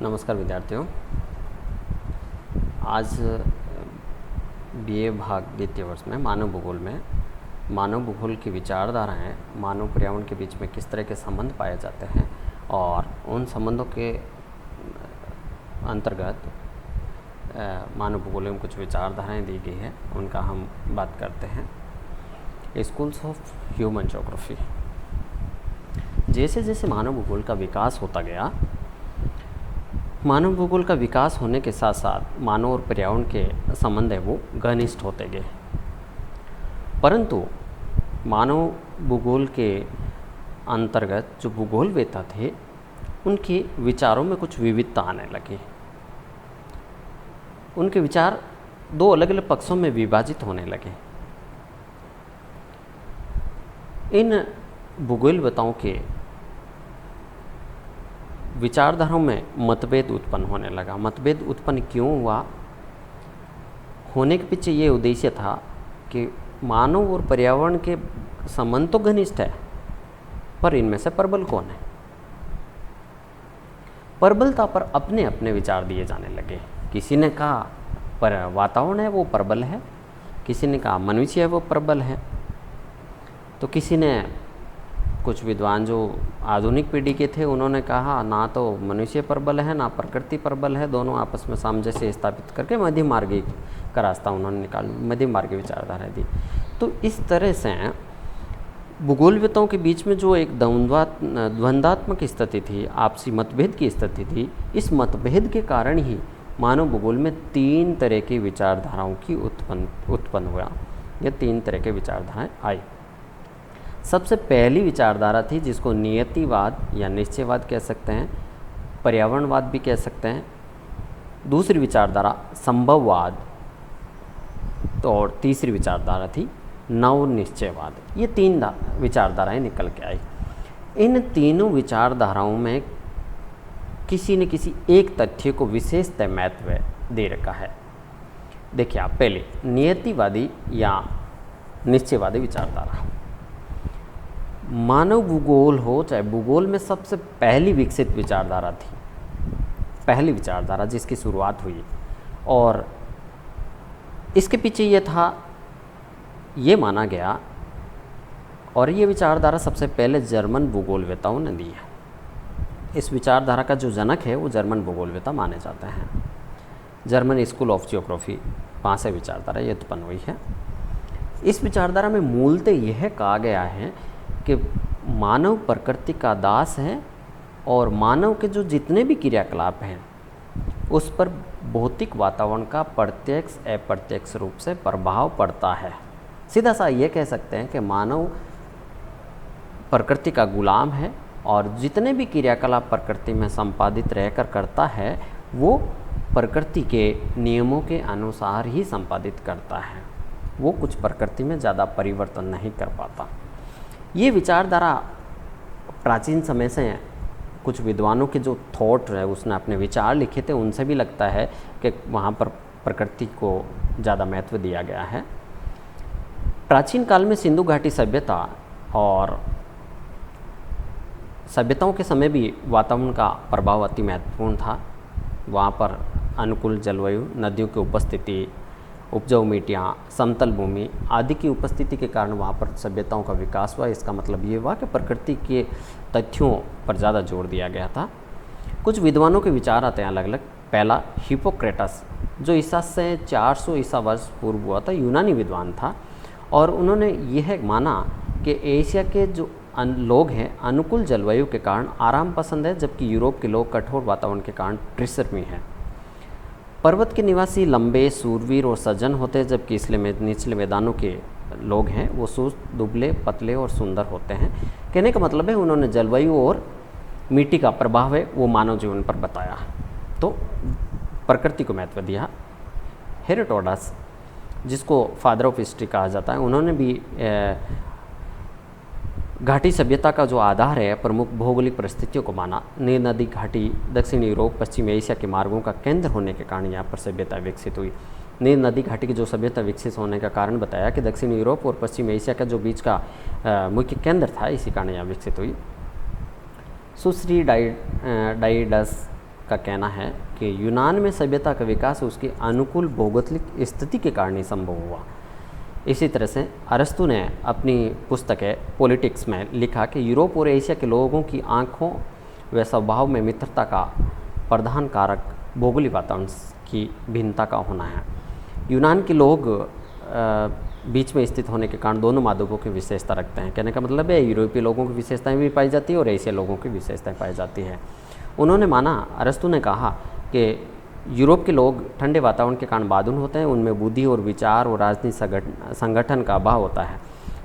नमस्कार विद्यार्थियों। आज बीए भाग द्वितीय वर्ष में मानव भूगोल की विचारधाराएं मानव पर्यावरण के बीच में किस तरह के संबंध पाए जाते हैं और उन संबंधों के अंतर्गत मानव भूगोल में कुछ विचारधाराएं दी गई है, उनका हम बात करते हैं। Schools of human geography. जैसे जैसे मानव भूगोल का विकास होता गया, मानव भूगोल का विकास होने के साथ साथ मानव और पर्यावरण के संबंध है वो घनिष्ठ होते गए, परंतु मानव भूगोल के अंतर्गत जो भूगोलवेत्ता थे उनके विचारों में कुछ विविधता आने लगी। उनके विचार दो अलग अलग पक्षों में विभाजित होने लगे। इन भूगोलवेत्ताओं के विचारधाराओं में मतभेद उत्पन्न होने लगा। मतभेद उत्पन्न क्यों हुआ? होने के पीछे ये उद्देश्य था कि मानव और पर्यावरण के संबंध तो घनिष्ठ है, पर इनमें से प्रबल कौन है? प्रबलता पर अपने अपने विचार दिए जाने लगे। किसी ने कहा पर वातावरण है वो प्रबल है, किसी ने कहा मनुष्य है वो प्रबल है। तो किसी ने, कुछ विद्वान जो आधुनिक पीढ़ी के थे, उन्होंने कहा ना तो मनुष्य प्रबल है ना प्रकृति प्रबल है, दोनों आपस में सामंजस्य स्थापित करके मध्यम मार्ग का रास्ता उन्होंने निकाला, मध्यम मार्ग की विचारधारा दी। तो इस तरह से भूगोलवेत्ताओं के बीच में जो एक द्वंद्वात्मक स्थिति थी, आपसी मतभेद की स्थिति थी, इस मतभेद के कारण ही मानव भूगोल में तीन तरह की विचारधाराओं की उत्पन्न हुआ। ये तीन तरह के विचारधाराएं आई। सबसे पहली विचारधारा थी जिसको नियतिवाद या निश्चयवाद कह सकते हैं, पर्यावरणवाद भी कह सकते हैं। दूसरी विचारधारा संभववाद, तो और तीसरी विचारधारा थी नवनिश्चयवाद। ये तीन विचारधाराएं निकल के आई। इन तीनों विचारधाराओं में किसी न किसी एक तथ्य को विशेषतः महत्व दे रखा है। देखिए आप, पहले नियतिवादी या निश्चयवादी विचारधारा। मानव भूगोल हो चाहे भूगोल में सबसे पहली विकसित विचारधारा थी, पहली विचारधारा जिसकी शुरुआत हुई, और इसके पीछे ये था, ये माना गया, और ये विचारधारा सबसे पहले जर्मन भूगोलवेत्ताओं ने दी है। इस विचारधारा का जो जनक है वो जर्मन भूगोलवेत्ता माने जाते हैं। जर्मन स्कूल ऑफ ज्योग्राफी, वहाँ से विचारधारा ये उत्पन्न हुई है। इस विचारधारा में मूलतः यह कहा गया है कि मानव प्रकृति का दास है और मानव के जो जितने भी क्रियाकलाप हैं उस पर भौतिक वातावरण का प्रत्यक्ष अप्रत्यक्ष रूप से प्रभाव पड़ता है। सीधा सा ये कह सकते हैं कि मानव प्रकृति का गुलाम है और जितने भी क्रियाकलाप प्रकृति में संपादित रहकर करता है वो प्रकृति के नियमों के अनुसार ही संपादित करता है, वो कुछ प्रकृति में ज़्यादा परिवर्तन नहीं कर पाता। ये विचारधारा प्राचीन समय से कुछ विद्वानों के जो थॉट है, उसने अपने विचार लिखे थे, उनसे भी लगता है कि वहाँ पर प्रकृति को ज़्यादा महत्व दिया गया है। प्राचीन काल में सिंधु घाटी सभ्यता और सभ्यताओं के समय भी वातावरण का प्रभाव अति महत्वपूर्ण था। वहाँ पर अनुकूल जलवायु, नदियों की उपस्थिति, उपजाऊ मिट्टियाँ, समतल भूमि आदि की उपस्थिति के कारण वहाँ पर सभ्यताओं का विकास हुआ। इसका मतलब ये हुआ कि प्रकृति के तथ्यों पर ज़्यादा जोर दिया गया था। कुछ विद्वानों के विचार आते हैं अलग अलग। पहला हिपोक्रेटस, जो ईसा से 400 ईसा वर्ष पूर्व हुआ था, यूनानी विद्वान था, और उन्होंने यह माना कि एशिया के जो लोग हैं अनुकूल जलवायु के कारण आराम पसंद है, जबकि यूरोप के लोग कठोर वातावरण के कारण परिश्रमी हैं। पर्वत के निवासी लंबे, सूरवीर और सज्जन होते हैं, जबकि निचले मैदानों के लोग हैं वो सुस्त, दुबले, पतले और सुंदर होते हैं। कहने का मतलब है उन्होंने जलवायु और मिट्टी का प्रभाव है वो मानव जीवन पर बताया, तो प्रकृति को महत्व दिया। हेरोडोटस, जिसको फादर ऑफ हिस्ट्री कहा जाता है, उन्होंने भी घाटी सभ्यता का जो आधार है प्रमुख भौगोलिक परिस्थितियों को माना। नील नदी घाटी दक्षिण यूरोप, पश्चिम एशिया के मार्गों का केंद्र होने के कारण यहाँ पर सभ्यता विकसित हुई। नील नदी घाटी की जो सभ्यता विकसित होने का कारण बताया कि दक्षिण यूरोप और पश्चिम एशिया का जो बीच का मुख्य केंद्र था, इसी कारण यहाँ विकसित हुई। सुश्री डाइडस का कहना है कि यूनान में सभ्यता का विकास उसकी अनुकूल भौगोलिक स्थिति के कारण ही संभव हुआ। इसी तरह से अरस्तु ने अपनी पुस्तक है पॉलिटिक्स में लिखा कि यूरोप और एशिया के लोगों की आँखों व स्वभाव में मित्रता का प्रधान कारक भौगोलिक वातावरण की भिन्नता का होना है। यूनान के लोग बीच में स्थित होने के कारण दोनों माध्यमों की विशेषता रखते हैं। कहने का मतलब है यूरोपीय लोगों की विशेषताएं भी पाई जाती है और एशियाई लोगों की विशेषताएं पाई जाती है। उन्होंने माना, अरस्तु ने कहा कि यूरोप के लोग ठंडे वातावरण के कारण बाधुन होते हैं, उनमें बुद्धि और विचार और राजनीतिक संगठन का अभाव होता है।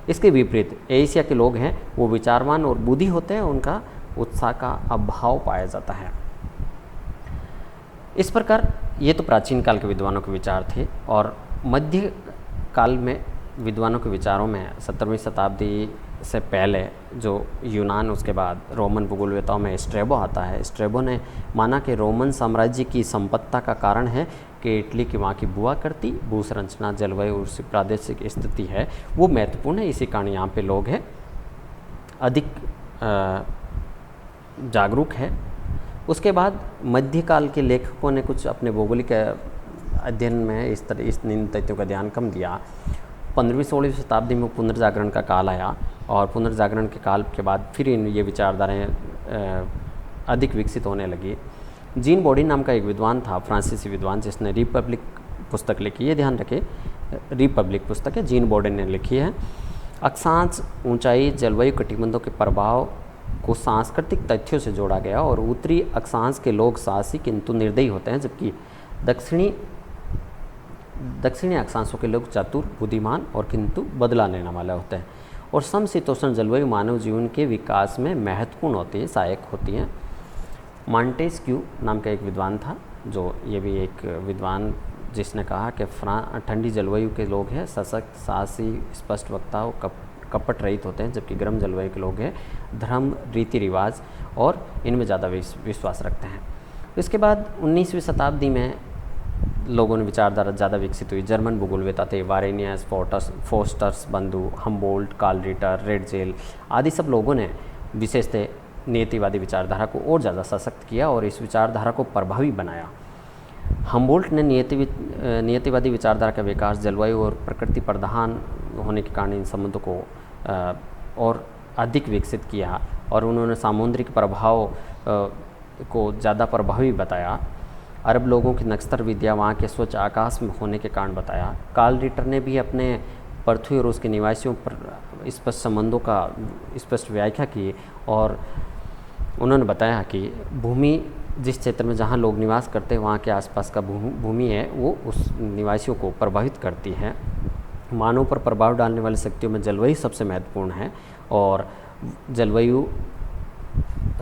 इसके विपरीत एशिया के लोग हैं वो विचारवान और बुद्धि होते हैं, उनका उत्साह का अभाव पाया जाता है। इस प्रकार ये तो प्राचीन काल के विद्वानों के विचार थे। और मध्य काल में विद्वानों के विचारों में 17वीं शताब्दी से पहले जो यूनान, उसके बाद रोमन भूगोलवेताओं में स्ट्रेबो आता है। स्ट्रेबो ने माना कि रोमन साम्राज्य की संपत्ति का कारण है कि इटली की वहाँ की भूआ करती भू संरचना, जलवायु और प्रादेशिक स्थिति है वो महत्वपूर्ण है। इसी कारण यहाँ पे लोग हैं अधिक जागरूक है। उसके बाद मध्यकाल के लेखकों ने कुछ अपने भौगोलिक अध्ययन में इस इन तथ्यों का ध्यान कम दिया। 15वीं-16वीं शताब्दी में पुनर्जागरण का काल आया और पुनर्जागरण के काल के बाद फिर ये विचारधाराएँ अधिक विकसित होने लगी। जीन बॉडिन नाम का एक विद्वान था, फ्रांसीसी विद्वान, जिसने रिपब्लिक पुस्तक लिखी। ये ध्यान रखें, रिपब्लिक पुस्तक है, जीन बॉडिन ने लिखी है। अक्षांश, ऊंचाई, जलवायु कटिबंधों के प्रभाव को सांस्कृतिक तथ्यों से जोड़ा गया और उत्तरी अक्षांश के लोग साहसी किंतु निर्दयी होते हैं, जबकि दक्षिणी अक्षांशों के लोग चतुर, बुद्धिमान और किंतु बदला लेने वाले होते हैं। और समशीतोष्ण जलवायु मानव जीवन के विकास में महत्वपूर्ण होती है, सहायक होती हैं। मॉन्टेस्क्यू नाम का एक विद्वान था, जो ये भी एक विद्वान जिसने कहा कि ठंडी जलवायु के लोग हैं सशक्त, साहसी, स्पष्ट वक्ता और कपट रहित होते हैं, जबकि गर्म जलवायु के लोग हैं धर्म, रीति रिवाज और इनमें ज़्यादा विश्वास रखते हैं। इसके बाद 19वीं शताब्दी में लोगों ने विचारधारा ज़्यादा विकसित हुई। जर्मन भूगोलवेता थे, वारेनियस, फोस्टर्स, बंधु, हम्बोल्ट, कार्ल रिटर, रेडजेल आदि सब लोगों ने विशेषतः नियतिवादी विचारधारा को और ज़्यादा सशक्त किया और इस विचारधारा को प्रभावी बनाया। हम्बोल्ट ने नियतिवादी विचारधारा का विकास जलवायु और प्रकृति प्रधान होने के कारण इन संबंधों को और अधिक विकसित किया और उन्होंने सामुद्रिक प्रभाव को ज़्यादा प्रभावी बताया। अरब लोगों की नक्षत्र विद्या वहाँ के स्वच्छ आकाश में होने के कारण बताया। कार्ल रिटर ने भी अपने पृथ्वी और उसके निवासियों पर स्पष्ट संबंधों का स्पष्ट व्याख्या की और उन्होंने बताया कि भूमि जिस क्षेत्र में जहाँ लोग निवास करते हैं वहाँ के आसपास का भूमि है वो उस निवासियों को प्रभावित करती है। मानव पर प्रभाव डालने वाली शक्तियों में जलवायु सबसे महत्वपूर्ण है और जलवायु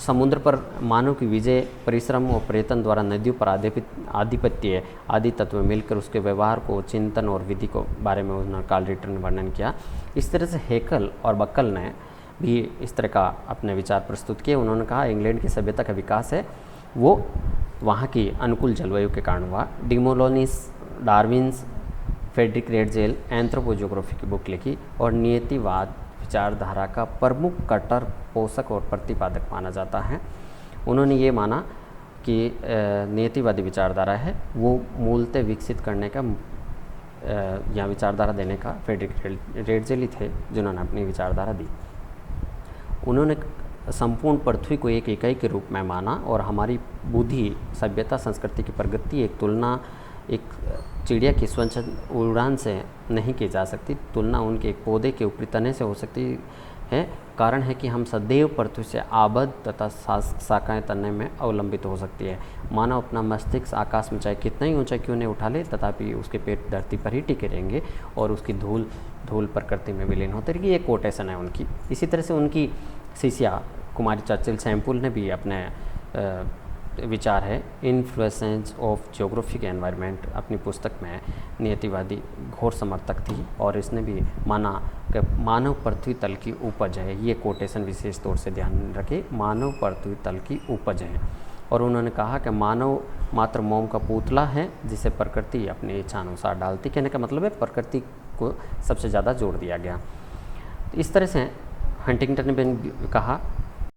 समुद्र पर मानव की विजय, परिश्रम और प्रयत्न द्वारा नदियों पर आधिपत्य आदि तत्व मिलकर उसके व्यवहार को, चिंतन और विधि को बारे में उन्होंने कार्ल रिटर ने वर्णन किया। इस तरह से हेकल और बक्कल ने भी इस तरह का अपने विचार प्रस्तुत किए। उन्होंने कहा इंग्लैंड की सभ्यता का विकास है वो वहाँ की अनुकूल जलवायु के कारण हुआ। डिमोलोनिस, डार्विन्स, फ्रेडरिक रेडजेल एंथ्रोपोजियोग्राफी की बुक लिखी और नियतिवाद विचारधारा का प्रमुख कट्टर पोषक और प्रतिपादक माना जाता है। उन्होंने ये माना कि नियतिवादी विचारधारा है वो मूलतः विकसित करने का या विचारधारा देने का फ्रेडरिक रेडजेल ही थे जिन्होंने अपनी विचारधारा दी। उन्होंने संपूर्ण पृथ्वी को एक इकाई के रूप में माना और हमारी बुद्धि, सभ्यता, संस्कृति की प्रगति एक तुलना एक चिड़िया की स्वच्छ उड़ान से नहीं की जा सकती, तुलना उनके एक पौधे के ऊपरी तने से हो सकती है। कारण है कि हम सदैव पृथ्वी से आबद्ध तथा शाखाएं तने में अवलंबित हो सकती है। मानव अपना मस्तिष्क आकाश में चाहे कितना ही ऊंचा क्यों नहीं उठा ले तथापि उसके पेट धरती पर ही टिके रहेंगे और उसकी धूल प्रकृति में विलीन होती रहेगी। ये कोटेशन है उनकी। इसी तरह से उनकी शिष्या कुमारी चर्चिल सैंपुल ने भी अपने विचार है इन्फ्लुएंस ऑफ ज्योग्राफिक एनवायरनमेंट अपनी पुस्तक में नियतिवादी घोर समर्थक थी और इसने भी माना कि मानव पृथ्वी तल की उपज है। ये कोटेशन विशेष तौर से ध्यान रखें, मानव पृथ्वी तल की उपज है। और उन्होंने कहा कि मानव मात्र मोम का पुतला है जिसे प्रकृति अपनी इच्छा अनुसार डालती। कहने का मतलब है प्रकृति को सबसे ज़्यादा जोड़ दिया गया। तो इस तरह से हंटिंगटन ने भी कहा